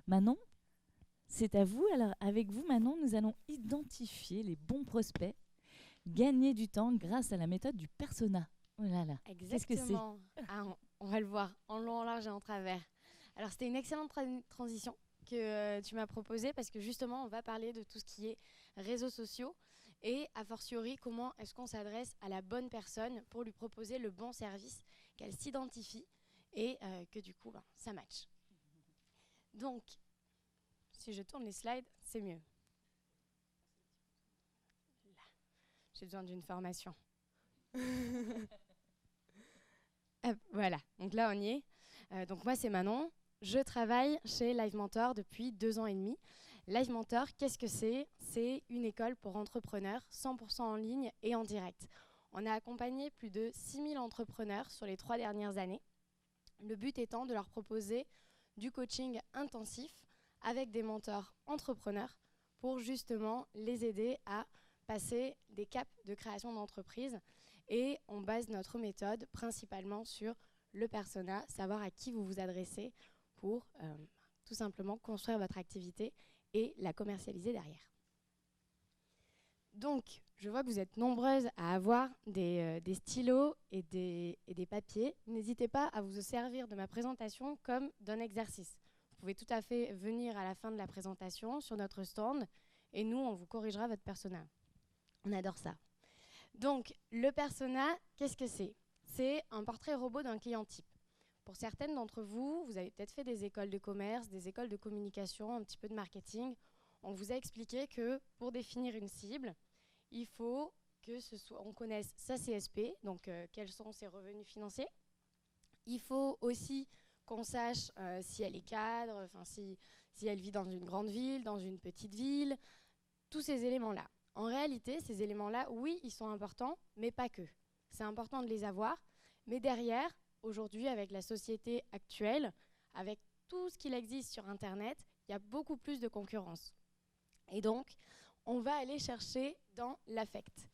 Manon, c'est à vous. Alors, avec vous, Manon, nous allons identifier les bons prospects, gagner du temps grâce à la méthode du persona. Oh là là, qu'est-ce que c'est? Exactement. Ah, on va le voir en long, en large et en travers. Alors, c'était une excellente transition que tu m'as proposée parce que justement, on va parler de tout ce qui est réseaux sociaux et a fortiori, comment est-ce qu'on s'adresse à la bonne personne pour lui proposer le bon service, qu'elle s'identifie et que du coup, ben, ça match. Donc, si je tourne les slides, c'est mieux. Là, j'ai besoin d'une formation. Hop, voilà, donc là on y est. Donc moi c'est Manon, je travaille chez Live Mentor depuis 2 ans et demi. Live Mentor, qu'est-ce que c'est? C'est une école pour entrepreneurs 100% en ligne et en direct. On a accompagné plus de 6000 entrepreneurs sur les 3 dernières années. Le but étant de leur proposer du coaching intensif avec des mentors entrepreneurs pour justement les aider à passer des caps de création d'entreprise. Et on base notre méthode principalement sur le persona, savoir à qui vous vous adressez pour tout simplement construire votre activité et la commercialiser derrière. Donc, je vois que vous êtes nombreuses à avoir des stylos et des papiers. N'hésitez pas à vous servir de ma présentation comme d'un exercice. Vous pouvez tout à fait venir à la fin de la présentation sur notre stand et nous, on vous corrigera votre persona. On adore ça. Donc, le persona, qu'est-ce que c'est? C'est un portrait robot d'un client type. Pour certaines d'entre vous, vous avez peut-être fait des écoles de commerce, des écoles de communication, un petit peu de marketing. On vous a expliqué que pour définir une cible, il faut on connaisse sa CSP, donc quels sont ses revenus financiers. Il faut aussi qu'on sache si elle est cadre, si elle vit dans une grande ville, dans une petite ville, tous ces éléments-là. En réalité, ces éléments-là, oui, ils sont importants, mais pas que. C'est important de les avoir, mais derrière, aujourd'hui, avec la société actuelle, avec tout ce qu'il existe sur Internet, il y a beaucoup plus de concurrence. Et donc, on va aller chercher dans l'affect.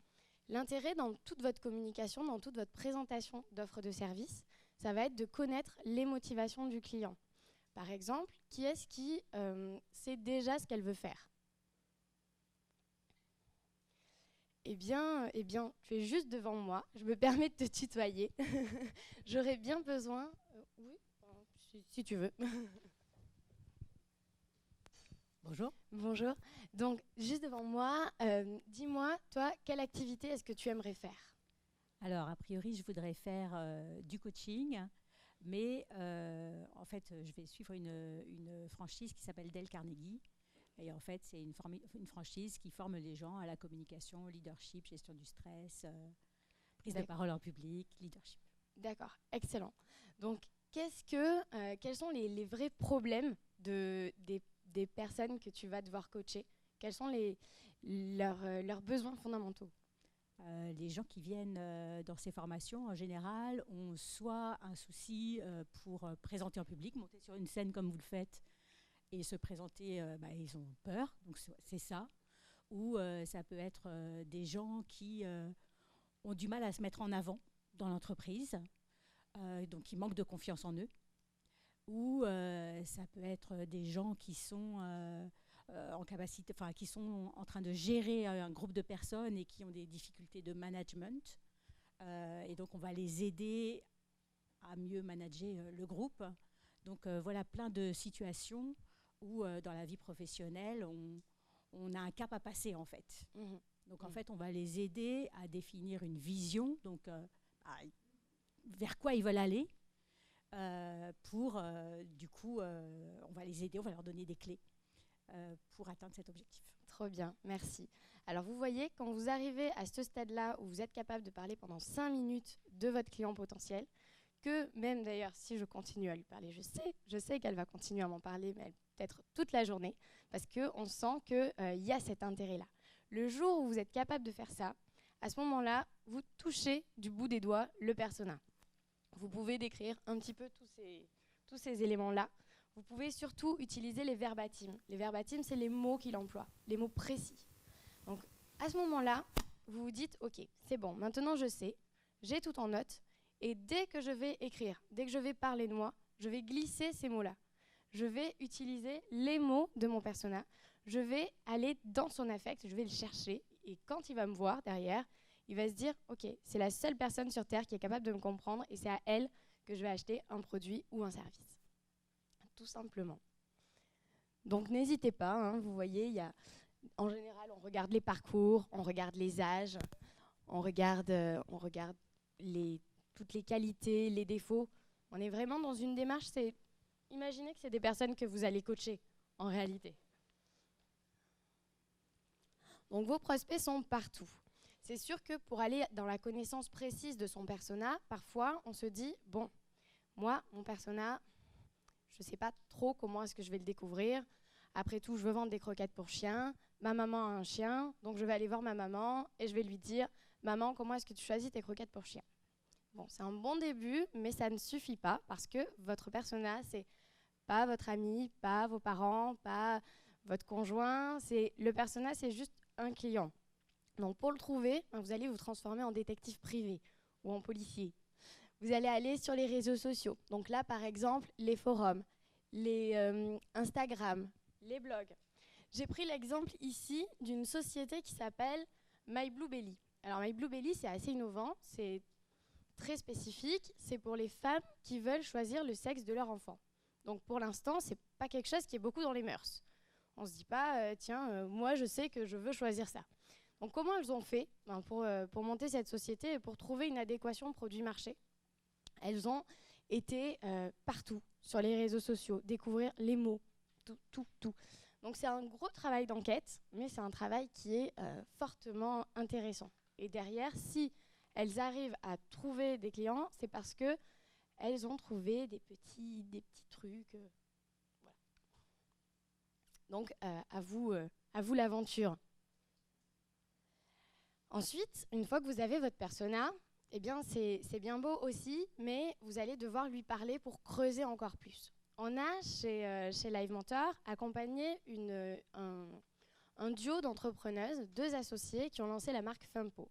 L'intérêt dans toute votre communication, dans toute votre présentation d'offres de services, ça va être de connaître les motivations du client. Par exemple, qui est-ce qui sait déjà ce qu'elle veut faire? Eh bien, tu es juste devant moi. Je me permets de te tutoyer. J'aurais bien besoin... oui, si tu veux. Bonjour. Bonjour. Donc, juste devant moi, dis-moi, toi, quelle activité est-ce que tu aimerais faire? Alors, a priori, je voudrais faire du coaching, mais en fait, je vais suivre une franchise qui s'appelle Dale Carnegie. Et en fait, c'est une franchise qui forme les gens à la communication, au leadership, gestion du stress, prise de parole en public, leadership. D'accord, excellent. Donc, quels sont les vrais problèmes des personnes que tu vas devoir coacher? Quels sont leurs besoins fondamentaux? Les gens qui viennent dans ces formations, en général, ont soit un souci pour présenter en public, monter sur une scène comme vous le faites, et se présenter, ils ont peur, donc c'est ça. Ou ça peut être des gens qui ont du mal à se mettre en avant dans l'entreprise, donc ils manquent de confiance en eux. Ou ça peut être des gens qui sont en capacité, qui sont en train de gérer un groupe de personnes et qui ont des difficultés de management. Et donc on va les aider à mieux manager le groupe. Donc voilà plein de situations où dans la vie professionnelle, on a un cap à passer en fait. Donc en fait, on va les aider à définir une vision, donc vers quoi ils veulent aller. Du coup, on va les aider, on va leur donner des clés pour atteindre cet objectif. Trop bien, merci. Alors vous voyez, quand vous arrivez à ce stade-là où vous êtes capable de parler pendant 5 minutes de votre client potentiel, que même d'ailleurs si je continue à lui parler, je sais qu'elle va continuer à m'en parler, mais peut-être toute la journée, parce qu'on sent qu'il y a cet intérêt-là. Le jour où vous êtes capable de faire ça, à ce moment-là, vous touchez du bout des doigts le persona. Vous pouvez décrire un petit peu tous ces éléments-là. Vous pouvez surtout utiliser les verbatims. Les verbatims, c'est les mots qu'il emploie, les mots précis. Donc, à ce moment-là, vous vous dites, OK, c'est bon, maintenant je sais, j'ai tout en note, et dès que je vais écrire, dès que je vais parler de moi, je vais glisser ces mots-là. je vais utiliser les mots de mon persona, je vais aller dans son affect, je vais le chercher, et quand il va me voir derrière, il va se dire « Ok, c'est la seule personne sur Terre qui est capable de me comprendre, et c'est à elle que je vais acheter un produit ou un service. » Tout simplement. Donc n'hésitez pas, hein, vous voyez, en général, on regarde les parcours, on regarde les âges, on regarde toutes les qualités, les défauts. On est vraiment dans une démarche, imaginez que c'est des personnes que vous allez coacher, en réalité. Donc vos prospects sont partout. C'est sûr que pour aller dans la connaissance précise de son persona, parfois on se dit, bon, moi, mon persona, je ne sais pas trop comment est-ce que je vais le découvrir. Après tout, je veux vendre des croquettes pour chiens. Ma maman a un chien, donc je vais aller voir ma maman et je vais lui dire « Maman, comment est-ce que tu choisis tes croquettes pour chiens ?» Bon, c'est un bon début, mais ça ne suffit pas parce que votre persona, c'est pas votre ami, pas vos parents, pas votre conjoint. Le persona, c'est juste un client. Donc pour le trouver, vous allez vous transformer en détective privé ou en policier. Vous allez aller sur les réseaux sociaux. Donc là, par exemple, les forums, les Instagram, les blogs. J'ai pris l'exemple ici d'une société qui s'appelle MyBlueBelly. Alors MyBlueBelly, c'est assez innovant, c'est très spécifique. C'est pour les femmes qui veulent choisir le sexe de leur enfant. Donc pour l'instant, c'est pas quelque chose qui est beaucoup dans les mœurs. On se dit pas, tiens, moi je sais que je veux choisir ça. Donc comment elles ont fait pour monter cette société et pour trouver une adéquation produit-marché? Elles ont été partout sur les réseaux sociaux, découvrir les mots, tout. Donc c'est un gros travail d'enquête, mais c'est un travail qui est fortement intéressant. Et derrière, si elles arrivent à trouver des clients, c'est parce qu'elles ont trouvé des petits trucs. Voilà. Donc à vous l'aventure. Ensuite, une fois que vous avez votre persona, eh bien c'est bien beau aussi, mais vous allez devoir lui parler pour creuser encore plus. On a chez Live Mentor accompagné un duo d'entrepreneuses, 2 associées qui ont lancé la marque Fempo.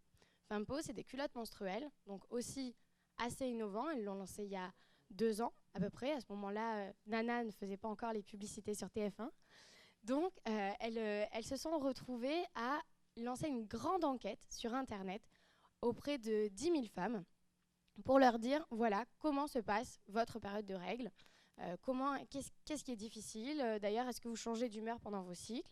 Fempo, c'est des culottes menstruelles, donc aussi assez innovant. Elles l'ont lancé il y a 2 ans à peu près. À ce moment-là, Nana ne faisait pas encore les publicités sur TF1. Donc elles se sont retrouvées à lancer une grande enquête sur Internet auprès de 10 000 femmes pour leur dire, voilà, comment se passe votre période de règles, qu'est-ce qui est difficile, d'ailleurs, est-ce que vous changez d'humeur pendant vos cycles?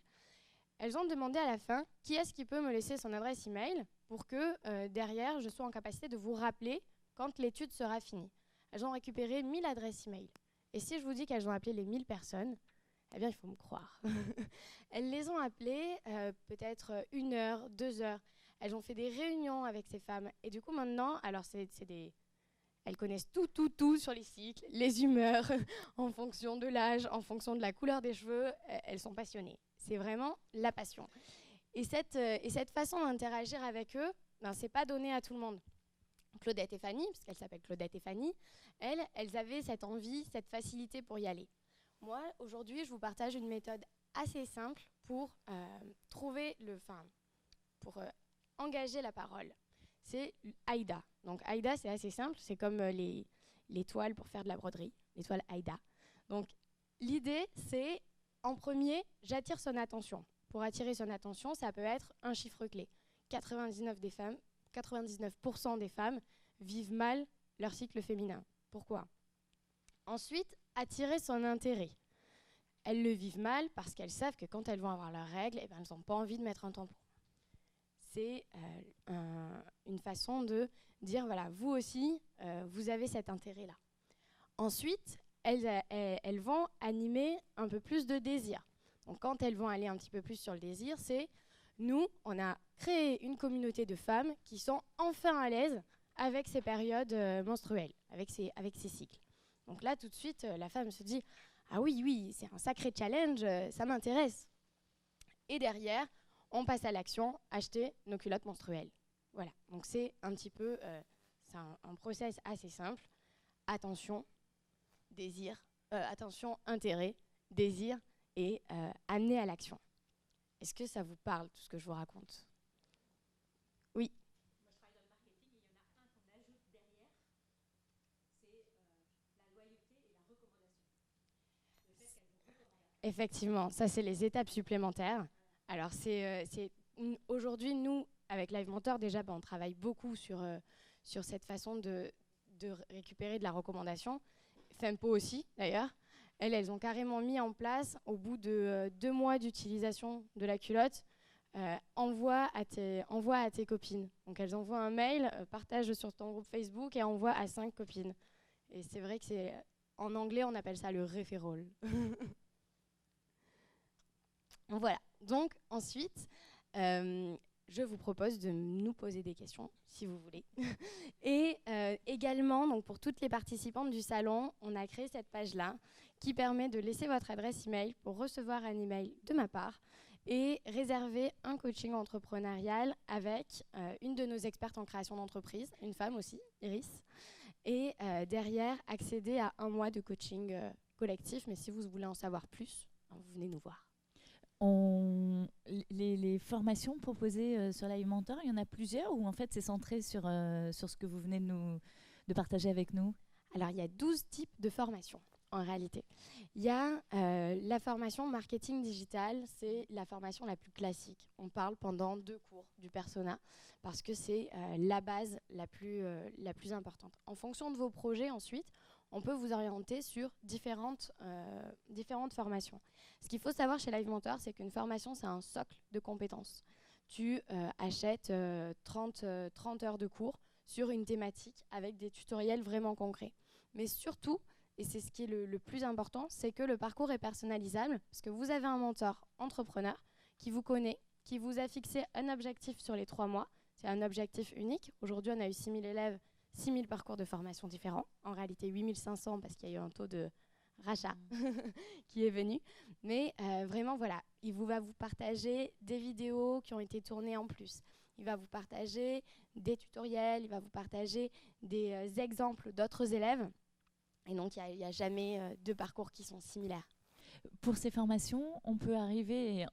Elles ont demandé à la fin, qui est-ce qui peut me laisser son adresse email pour que derrière, je sois en capacité de vous rappeler quand l'étude sera finie. Elles ont récupéré 1000 adresses email. Et si je vous dis qu'elles ont appelé les 1000 personnes, eh bien, il faut me croire. Elles les ont appelées peut-être 1 heure, 2 heures. Elles ont fait des réunions avec ces femmes. Et du coup, maintenant, alors elles connaissent tout sur les cycles, les humeurs, en fonction de l'âge, en fonction de la couleur des cheveux. Elles sont passionnées. C'est vraiment la passion. Et cette façon d'interagir avec eux, c'est pas donné à tout le monde. Claudette et Fanny, parce qu'elles s'appellent Claudette et Fanny, elles avaient cette envie, cette facilité pour y aller. Moi, aujourd'hui, je vous partage une méthode assez simple pour engager la parole. C'est AIDA. Donc AIDA, c'est assez simple, c'est comme les toiles pour faire de la broderie, les toiles AIDA. Donc l'idée, c'est, en premier, j'attire son attention. Pour attirer son attention, ça peut être un chiffre clé. 99% des femmes vivent mal leur cycle féminin. Pourquoi? Ensuite, attirer son intérêt. Elles le vivent mal parce qu'elles savent que quand elles vont avoir leurs règles, elles n'ont pas envie de mettre un tampon. C'est une façon de dire, voilà, vous aussi, vous avez cet intérêt-là. Ensuite, elles vont animer un peu plus de désir. Donc quand elles vont aller un petit peu plus sur le désir, c'est, nous, on a créé une communauté de femmes qui sont enfin à l'aise avec ces périodes menstruelles, avec ces cycles. Donc là, tout de suite, la femme se dit « Ah oui, c'est un sacré challenge, ça m'intéresse ». Et derrière, on passe à l'action, acheter nos culottes menstruelles. Voilà, donc c'est un petit peu, c'est un process assez simple. Attention, intérêt, désir et amener à l'action. Est-ce que ça vous parle, tout ce que je vous raconte? Oui. Effectivement, ça c'est les étapes supplémentaires. Alors aujourd'hui, nous, avec Live Mentor, déjà, on travaille beaucoup sur cette façon de récupérer de la recommandation. Fempo aussi, d'ailleurs. Elles ont carrément mis en place, au bout de 2 mois d'utilisation de la culotte, envoie à tes copines. Donc elles envoient un mail, partage sur ton groupe Facebook et envoie à 5 copines. Et c'est vrai que en anglais, on appelle ça le referral. Voilà. Donc ensuite, je vous propose de nous poser des questions, si vous voulez. Et également, donc pour toutes les participantes du salon, on a créé cette page-là qui permet de laisser votre adresse email pour recevoir un email de ma part et réserver un coaching entrepreneurial avec une de nos expertes en création d'entreprise, une femme aussi, Iris. Et derrière, accéder à 1 mois de coaching collectif. Mais si vous voulez en savoir plus, vous venez nous voir. Les formations proposées sur Live Mentor, il y en a plusieurs ou en fait c'est centré sur ce que vous venez de partager avec nous? Alors il y a 12 types de formations en réalité. Il y a la formation marketing digital, c'est la formation la plus classique. On parle pendant 2 cours du persona parce que c'est la base la plus importante. En fonction de vos projets ensuite, on peut vous orienter sur différentes formations. Ce qu'il faut savoir chez Live Mentor, c'est qu'une formation, c'est un socle de compétences. Tu achètes 30 heures de cours sur une thématique avec des tutoriels vraiment concrets. Mais surtout, et c'est ce qui est le plus important, c'est que le parcours est personnalisable parce que vous avez un mentor entrepreneur qui vous connaît, qui vous a fixé un objectif sur les 3 mois. C'est un objectif unique. Aujourd'hui, on a eu 6000 élèves, 6000 parcours de formation différents. En réalité, 8500 parce qu'il y a eu un taux de rachat qui est venu. Mais vraiment, voilà, il va vous partager des vidéos qui ont été tournées en plus. Il va vous partager des tutoriels, il va vous partager des exemples d'autres élèves. Et donc, il n'y a jamais 2 parcours qui sont similaires. Pour ces formations, on peut arriver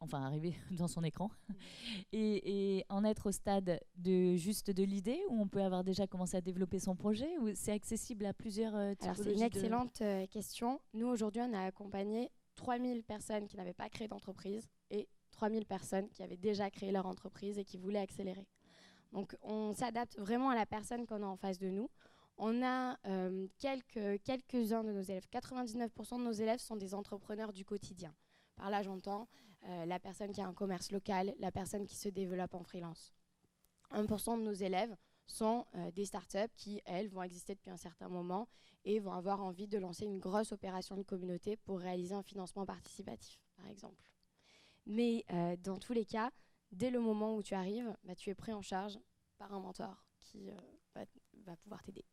dans son écran et en être au stade de l'idée, ou on peut avoir déjà commencé à développer son projet, ou c'est accessible à plusieurs typologies? Alors, c'est une excellente question. Nous, aujourd'hui, on a accompagné 3000 personnes qui n'avaient pas créé d'entreprise et 3000 personnes qui avaient déjà créé leur entreprise et qui voulaient accélérer. Donc, on s'adapte vraiment à la personne qu'on a en face de nous. On a quelques-uns de nos élèves. 99% de nos élèves sont des entrepreneurs du quotidien. Par là, j'entends la personne qui a un commerce local, la personne qui se développe en freelance. 1% de nos élèves sont des startups qui, elles, vont exister depuis un certain moment et vont avoir envie de lancer une grosse opération de communauté pour réaliser un financement participatif, par exemple. Mais dans tous les cas, dès le moment où tu arrives, tu es pris en charge par un mentor qui va pouvoir t'aider.